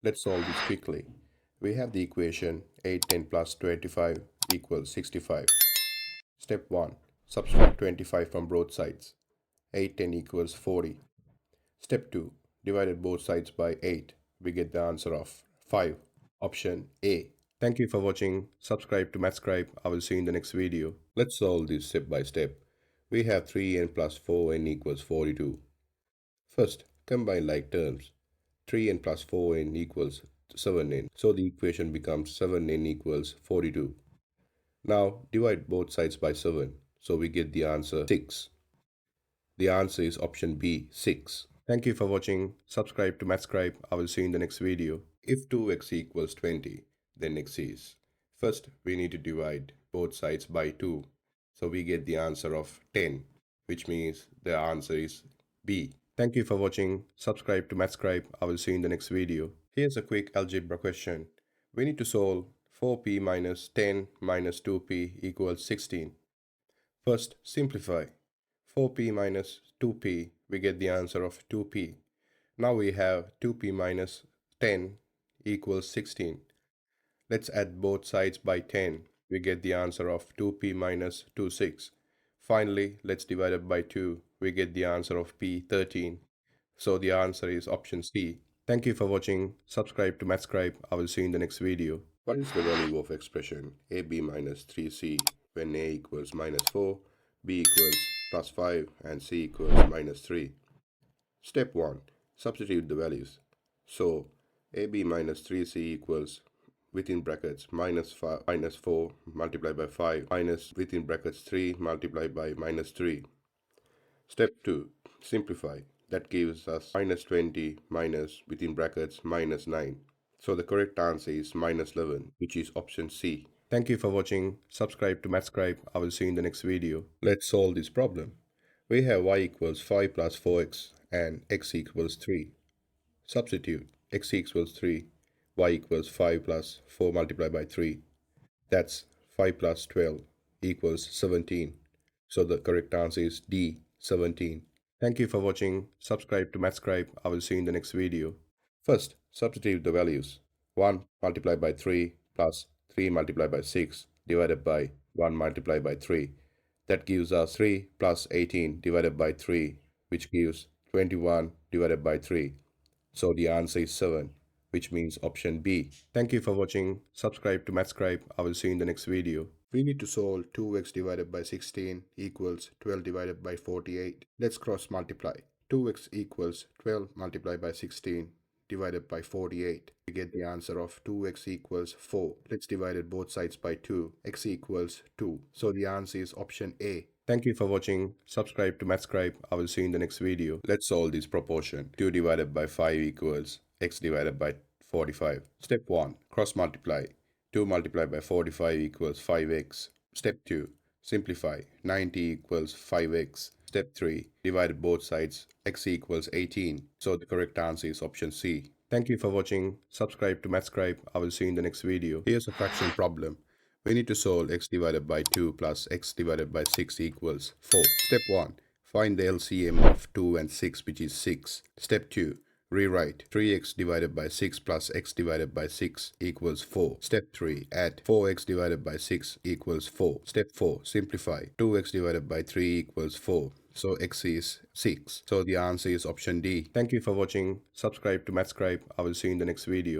Let's solve this quickly. We have the equation 810 plus 25 equals 65. Step 1. Subtract 25 from both sides. 810 equals 40. Step 2. Divided both sides by 8. We get the answer of 5. Option A. Thank you for watching. Subscribe to Scribe. I will see you in the next video. Let's solve this step by step. We have 3n plus 4n equals 42. First, combine like terms. 3n plus 4n equals 7n. So the equation becomes 7n equals 42. Now divide both sides by 7. So we get the answer 6. The answer is option B, 6. Thank you for watching. Subscribe to Scribe. I will see you in the next video. If 2x equals 20, then x is. First, we need to divide both sides by 2. So we get the answer of 10, which means the answer is B. Thank you for watching. Subscribe to Scribe. I will see you in the next video. Here's a quick algebra question. We need to solve 4p minus 10 minus 2p equals 16. First, simplify. 4p minus 2p, we get the answer of 2p. Now we have 2p minus 10 equals 16. Let's add both sides by 10. We get the answer of 2p minus 26. Finally, let's divide it by 2. We get the answer of p, 13. So the answer is option C. Thank you for watching. Subscribe to Scribe. I will see you in the next video. What is the value of expression ab minus 3c when a equals minus 4, b equals plus 5 and c equals minus 3? Step 1. Substitute the values. So ab minus 3c equals within brackets minus 4 multiplied by 5 minus within brackets 3 multiplied by minus 3. Step 2. Simplify. That gives us minus 20 minus within brackets minus 9. So the correct answer is minus 11, which is option C. Thank you for watching. Subscribe to Scribe. I will see you in the next video. Let's solve this problem. We have y equals 5 plus 4x and x equals 3. Substitute x equals 3, y equals 5 plus 4 multiplied by 3. That's 5 plus 12 equals 17. So the correct answer is D, 17. Thank you for watching. Subscribe to Scribe. I will see you in the next video. First, substitute the values. 1 multiplied by 3 plus 3 multiplied by 6 divided by 1 multiplied by 3. That gives us 3 plus 18 divided by 3, which gives 21 divided by 3. So the answer is 7, which means option B. Thank you for watching. Subscribe to Scribe. I will see you in the next video. We need to solve 2x divided by 16 equals 12 divided by 48. Let's cross multiply. 2x equals 12 multiplied by 16 divided by 48. We get the answer of 2x equals 4. Let's divide it both sides by 2. X equals 2. So the answer is option A. Thank you for watching. Subscribe to Scribe. I will see you in the next video. Let's solve this proportion. 2 divided by 5 equals x divided by 45. Step 1. Cross multiply. 2 multiplied by 45 equals 5x. Step 2. Simplify. 90 equals 5x. Step 3. Divide both sides. X equals 18. So the correct answer is option C. Thank you for watching. Subscribe to Scribe. I will see you in the next video. Here's a fraction problem. We need to solve x divided by 2 plus x divided by 6 equals 4. Step 1. Find the LCM of 2 and 6, which is 6. Step 2. Rewrite 3x divided by 6 plus x divided by 6 equals 4. Step 3. Add 4x divided by 6 equals 4. Step 4. Simplify. 2x divided by 3 equals 4. So x is 6. So the answer is option D. Thank you for watching. Subscribe to Scribe. I will see you in the next video.